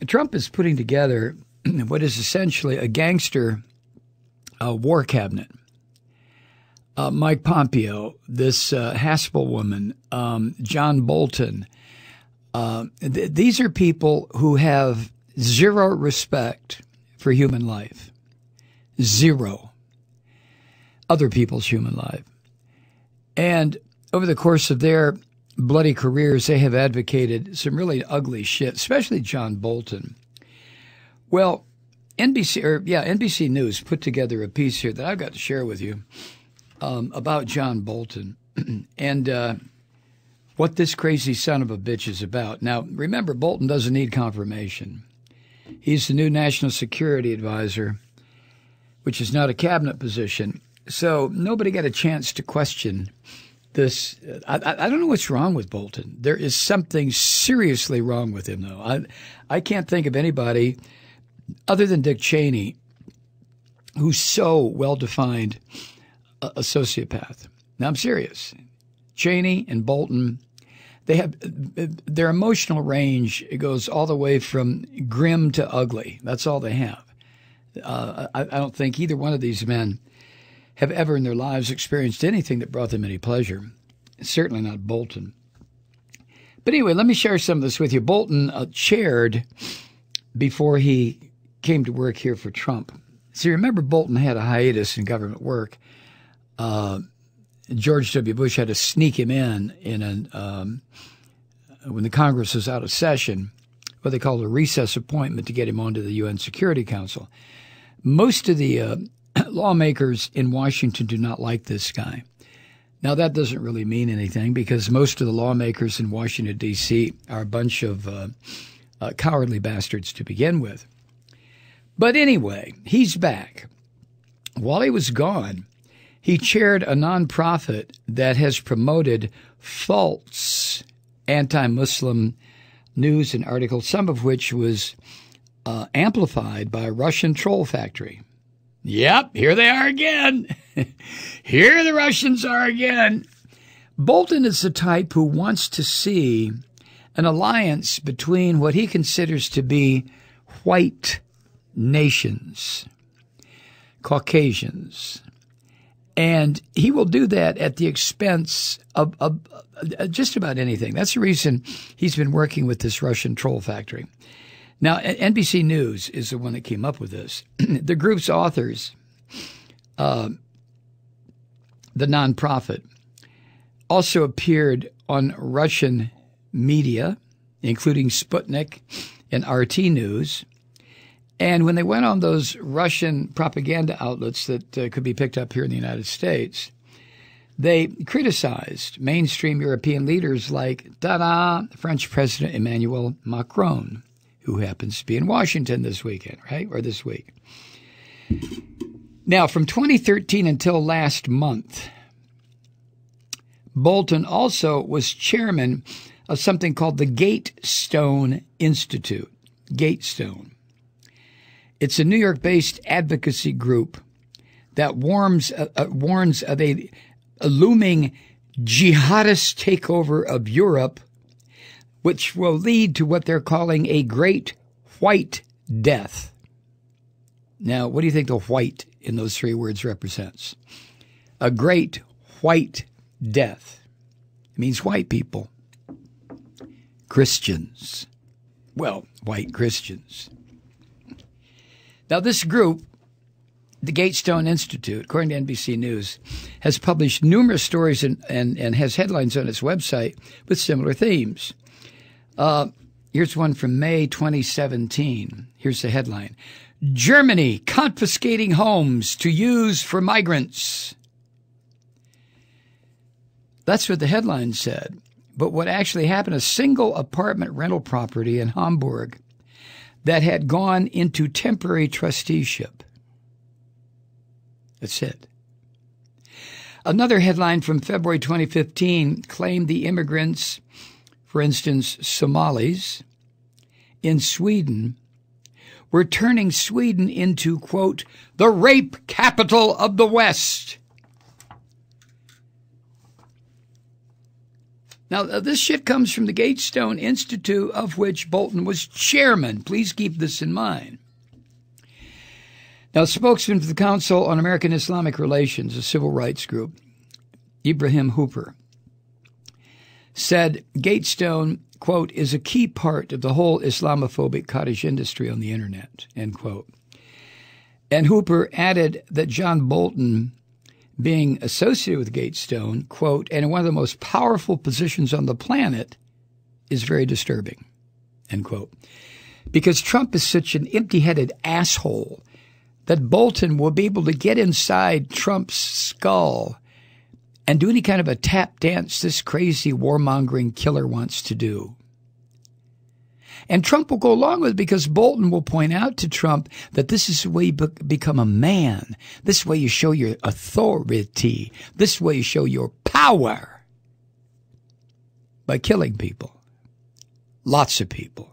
Trump is putting together what is essentially a gangster war cabinet. Mike Pompeo, this Haspel woman, John Bolton. These are people who have zero respect for human life. Zero. Other people's human life. And over the course of their bloody careers, they have advocated some really ugly shit, especially John Bolton. Well, NBC News put together a piece here that I've got to share with you about John Bolton and what this crazy son of a bitch is about. Now, remember, Bolton doesn't need confirmation. He's the new national security advisor, which is not a cabinet position. So nobody got a chance to question this. I don't know what's wrong with Bolton. There is something seriously wrong with him, though. I can't think of anybody other than Dick Cheney who's so well-defined a sociopath. Now, I'm serious. Cheney and Bolton, they have their emotional range. It goes all the way from grim to ugly. That's all they have. I don't think either one of these men have ever in their lives experienced anything that brought them any pleasure. Certainly not Bolton. But anyway, let me share some of this with you. Bolton chaired before he came to work here for Trump. See, remember Bolton had a hiatus in government work. George W. Bush had to sneak him in when the Congress was out of session, what they called a recess appointment to get him onto the UN Security Council. Most of the lawmakers in Washington do not like this guy. Now, that doesn't really mean anything because most of the lawmakers in Washington, D.C. are a bunch of cowardly bastards to begin with. But anyway, he's back. While he was gone, he chaired a nonprofit that has promoted false anti-Muslim news and articles, some of which was amplified by a Russian troll factory. Yep, here they are again. Here the Russians are again. Bolton is the type who wants to see an alliance between what he considers to be white nations, Caucasians. And he will do that at the expense of just about anything. That's the reason he's been working with this Russian troll factory. Now, NBC News is the one that came up with this. The group's authors, the nonprofit, also appeared on Russian media, including Sputnik and RT News. And when they went on those Russian propaganda outlets that could be picked up here in the United States, they criticized mainstream European leaders like, French President Emmanuel Macron, who happens to be in Washington this weekend, right? Or this week. Now, from 2013 until last month, Bolton also was chairman of something called the Gatestone Institute. Gatestone. It's a New York-based advocacy group that warns of a looming jihadist takeover of Europe, which will lead to what they're calling a Great White Death. Now, what do you think the white in those three words represents? A Great White Death. It means white people. Christians. Well, white Christians. Now, this group, the Gatestone Institute, according to NBC News, has published numerous stories and has headlines on its website with similar themes. Here's one from May 2017. Here's the headline. Germany confiscating homes to use for migrants. That's what the headline said. But what actually happened, a single apartment rental property in Hamburg that had gone into temporary trusteeship. That's it. Another headline from February 2015 claimed the immigrants, for instance, Somalis, in Sweden, were turning Sweden into, quote, the rape capital of the West. Now, this shit comes from the Gatestone Institute, of which Bolton was chairman. Please keep this in mind. Now, spokesman for the Council on American Islamic Relations, a civil rights group, Ibrahim Hooper, said Gatestone, quote, is a key part of the whole Islamophobic cottage industry on the internet, end quote. And Hooper added that John Bolton, being associated with Gatestone, quote, and in one of the most powerful positions on the planet, is very disturbing, end quote. Because Trump is such an empty-headed asshole that Bolton will be able to get inside Trump's skull and do any kind of a tap dance this crazy warmongering killer wants to do. And Trump will go along with it because Bolton will point out to Trump that this is the way you become a man. This way you show your authority. This way you show your power. By killing people. Lots of people.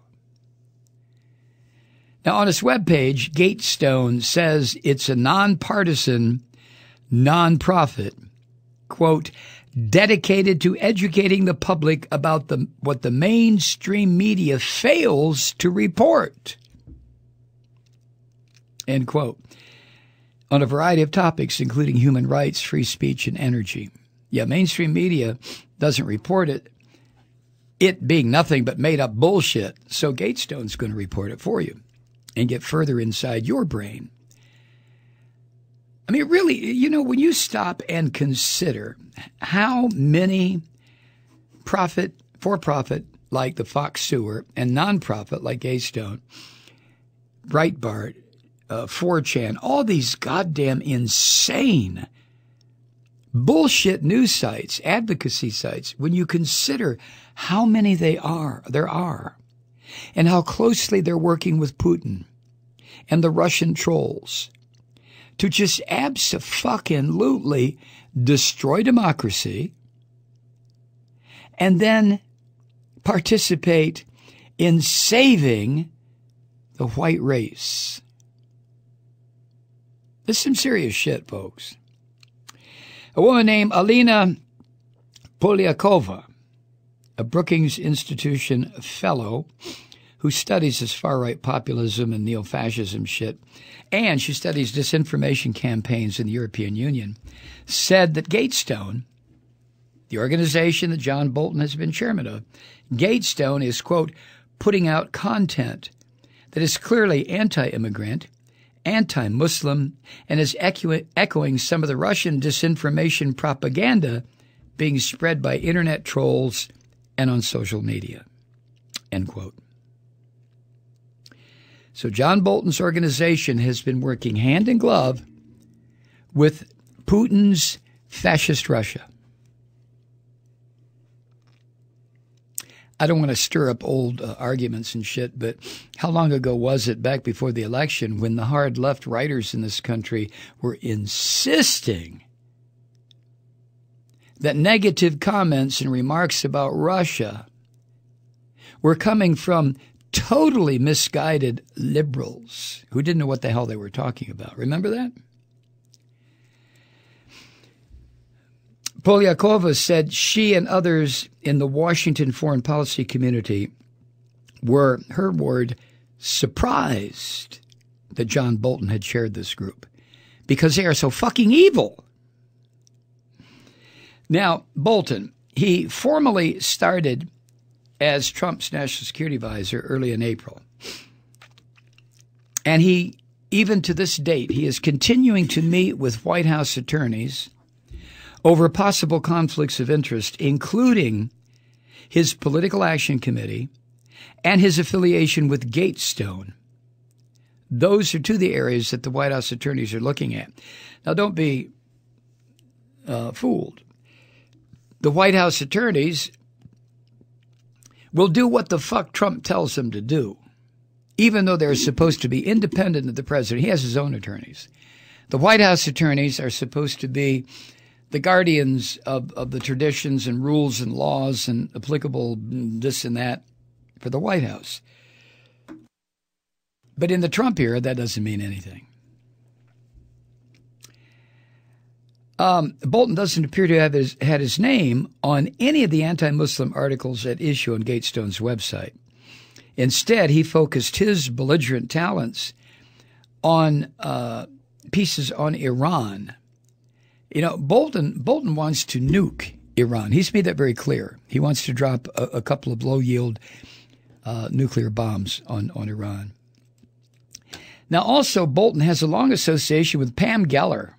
Now, on its webpage, Gatestone says it's a nonpartisan, nonprofit, quote, dedicated to educating the public about what the mainstream media fails to report, end quote, on a variety of topics, including human rights, free speech, and energy. Yeah, mainstream media doesn't report it, it being nothing but made-up bullshit, so Gatestone's going to report it for you and get further inside your brain. I mean, really, you know, when you stop and consider how many for-profit like the Fox Sewer and non-profit like Gatestone, Breitbart, 4chan, all these goddamn insane bullshit news sites, advocacy sites, when you consider how many there are, and how closely they're working with Putin and the Russian trolls, to just abso-fucking-lutely destroy democracy and then participate in saving the white race. This is some serious shit, folks. A woman named Alina Polyakova, a Brookings Institution fellow who studies this far-right populism and neo-fascism shit, and she studies disinformation campaigns in the European Union, said that Gatestone, the organization that John Bolton has been chairman of, Gatestone is, quote, putting out content that is clearly anti-immigrant, anti-Muslim, and is echoing some of the Russian disinformation propaganda being spread by internet trolls and on social media, end quote. So John Bolton's organization has been working hand in glove with Putin's fascist Russia. I don't want to stir up old arguments and shit, but how long ago was it, back before the election, when the hard left writers in this country were insisting that negative comments and remarks about Russia were coming from totally misguided liberals who didn't know what the hell they were talking about. Remember that? Polyakova said she and others in the Washington foreign policy community were, her word, surprised that John Bolton had chaired this group because they are so fucking evil. Now, Bolton, he formally started as Trump's national security advisor early in April. And he, even to this date, he is continuing to meet with White House attorneys over possible conflicts of interest, including his political action committee and his affiliation with Gatestone. Those are two of the areas that the White House attorneys are looking at. Now, don't be fooled. The White House attorneys will do what the fuck Trump tells them to do, even though they're supposed to be independent of the president. He has his own attorneys. The White House attorneys are supposed to be the guardians of the traditions and rules and laws and applicable this and that for the White House. But in the Trump era, that doesn't mean anything. Bolton doesn't appear to have had his name on any of the anti-Muslim articles at issue on Gatestone's website. Instead, he focused his belligerent talents on pieces on Iran. You know, Bolton wants to nuke Iran. He's made that very clear. He wants to drop a couple of low-yield nuclear bombs on Iran. Now, also, Bolton has a long association with Pam Geller,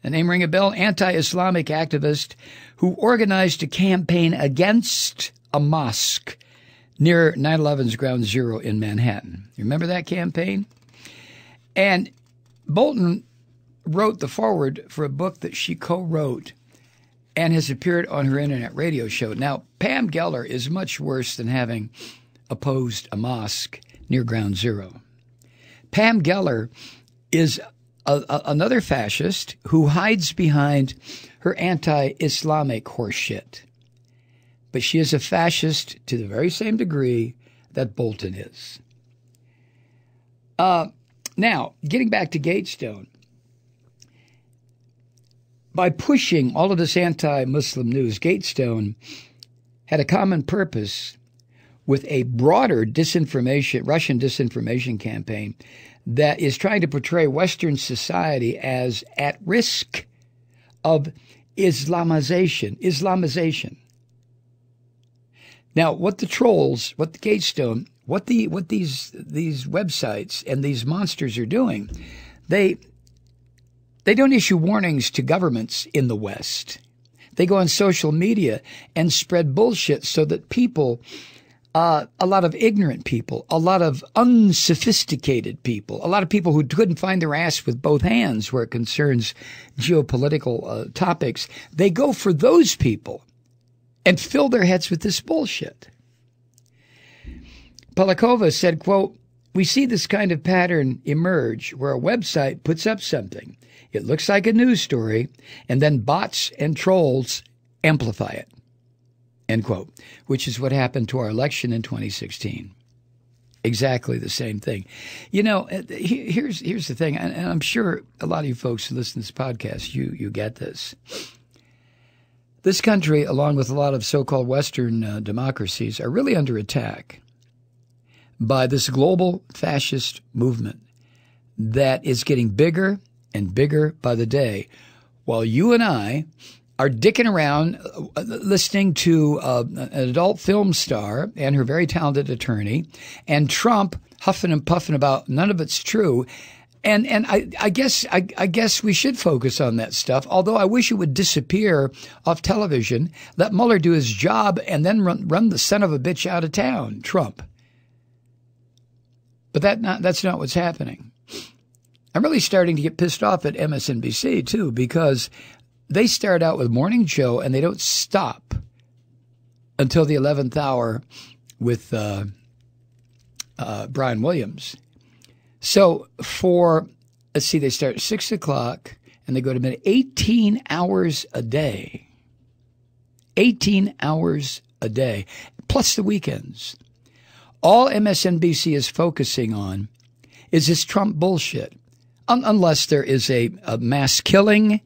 a name ring a bell, anti-Islamic activist who organized a campaign against a mosque near 9/11's Ground Zero in Manhattan. You remember that campaign? And Bolton wrote the foreword for a book that she co-wrote and has appeared on her internet radio show. Now, Pam Geller is much worse than having opposed a mosque near Ground Zero. Pam Geller is another fascist who hides behind her anti-Islamic horseshit. But she is a fascist to the very same degree that Bolton is. Now, getting back to Gatestone, by pushing all of this anti-Muslim news, Gatestone had a common purpose with a broader Russian disinformation campaign that is trying to portray Western society as at risk of Islamization. Now, what the trolls, what the Gatestone, what these websites and these monsters are doing, they don't issue warnings to governments in the West. They go on social media and spread bullshit so that people, a lot of ignorant people, a lot of unsophisticated people, a lot of people who couldn't find their ass with both hands where it concerns geopolitical topics, they go for those people and fill their heads with this bullshit. Polikova said, quote, "We see this kind of pattern emerge where a website puts up something. It looks like a news story, and then bots and trolls amplify it," end quote, which is what happened to our election in 2016. Exactly the same thing. You know, here's the thing, and I'm sure a lot of you folks who listen to this podcast, you get this. This country, along with a lot of so-called Western democracies, are really under attack by this global fascist movement that is getting bigger and bigger by the day, while you and I are dicking around listening to an adult film star and her very talented attorney, and Trump huffing and puffing about none of it's true. And I guess we should focus on that stuff, although I wish it would disappear off television, let Mueller do his job, and then run the son of a bitch out of town, Trump. But that's not what's happening. I'm really starting to get pissed off at MSNBC, too, because they start out with Morning Joe, and they don't stop until the 11th hour with Brian Williams. So they start at 6 o'clock, and they go to midnight, 18 hours a day. 18 hours a day, plus the weekends. All MSNBC is focusing on is this Trump bullshit. Unless there is a mass killing,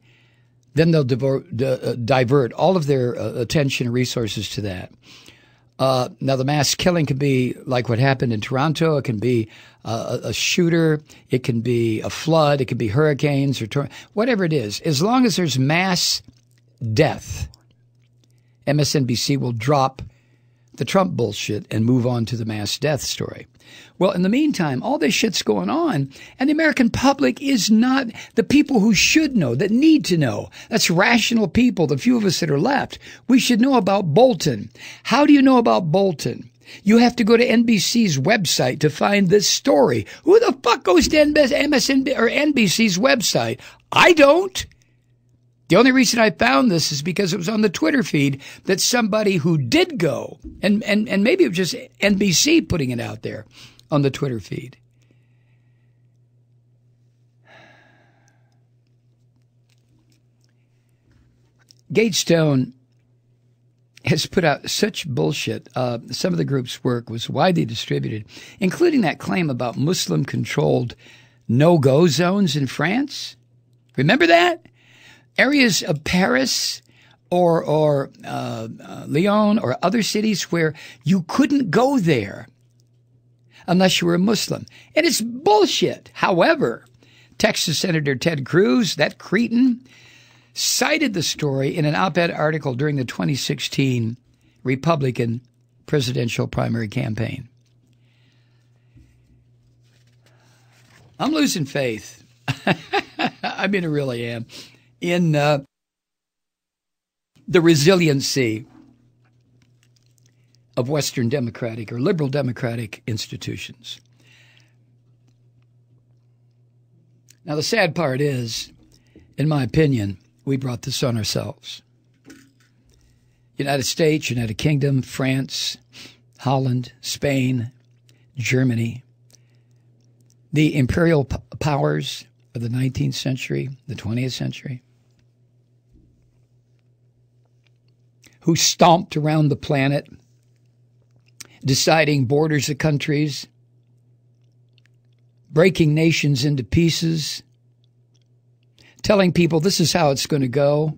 then they'll divert all of their attention and resources to that. Now, the mass killing can be like what happened in Toronto. It can be a shooter. It can be a flood. It can be hurricanes or whatever it is. As long as there's mass death, MSNBC will drop the Trump bullshit and move on to the mass death story. Well, in the meantime, all this shit's going on, and the American public is not the people who should know, that need to know. That's rational people, the few of us that are left. We should know about Bolton. How do you know about Bolton? You have to go to NBC's website to find this story. Who the fuck goes to MSNBC or NBC's website? I don't. The only reason I found this is because it was on the Twitter feed that somebody who did go, and maybe it was just NBC putting it out there on the Twitter feed. Gatestone has put out such bullshit. Some of the group's work was widely distributed, including that claim about Muslim-controlled no-go zones in France. Remember that? areas of Paris or Lyon or other cities where you couldn't go there unless you were a Muslim. And it's bullshit. However, Texas Senator Ted Cruz, that cretin, cited the story in an op-ed article during the 2016 Republican presidential primary campaign. I'm losing faith. I mean, I really am. In the resiliency of Western democratic or liberal democratic institutions. Now, the sad part is, in my opinion, we brought this on ourselves. United States, United Kingdom, France, Holland, Spain, Germany, the imperial powers of the 19th century, the 20th century, who stomped around the planet, deciding borders of countries, breaking nations into pieces, telling people this is how it's going to go.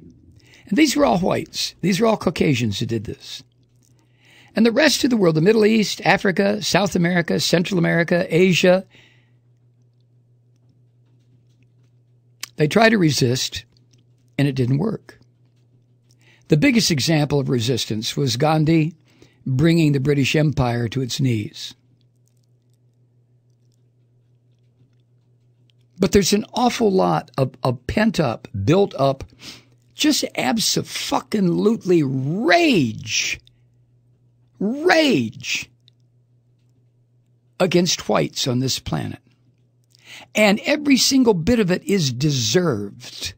And these were all whites. These were all Caucasians who did this. And the rest of the world, the Middle East, Africa, South America, Central America, Asia, they tried to resist, and it didn't work. The biggest example of resistance was Gandhi bringing the British Empire to its knees. But there's an awful lot of pent up, built up, just abso-fucking-lutely rage against whites on this planet. And every single bit of it is deserved.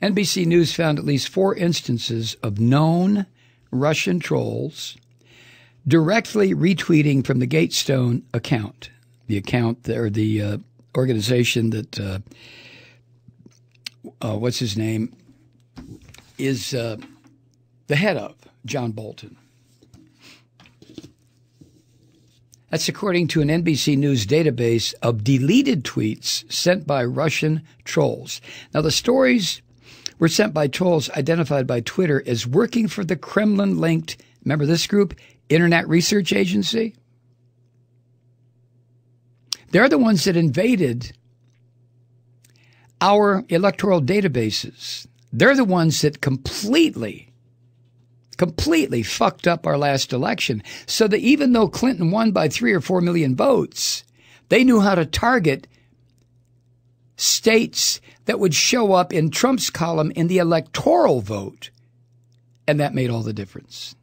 NBC News found at least 4 instances of known Russian trolls directly retweeting from the Gatestone account, the organization that, what's his name, is the head of, John Bolton. That's according to an NBC News database of deleted tweets sent by Russian trolls. Now, the stories were sent by trolls identified by Twitter as working for the Kremlin-linked, remember this group, Internet Research Agency? They're the ones that invaded our electoral databases. They're the ones that completely fucked up our last election. So that even though Clinton won by 3 or 4 million votes, they knew how to target states that would show up in Trump's column in the electoral vote. And that made all the difference.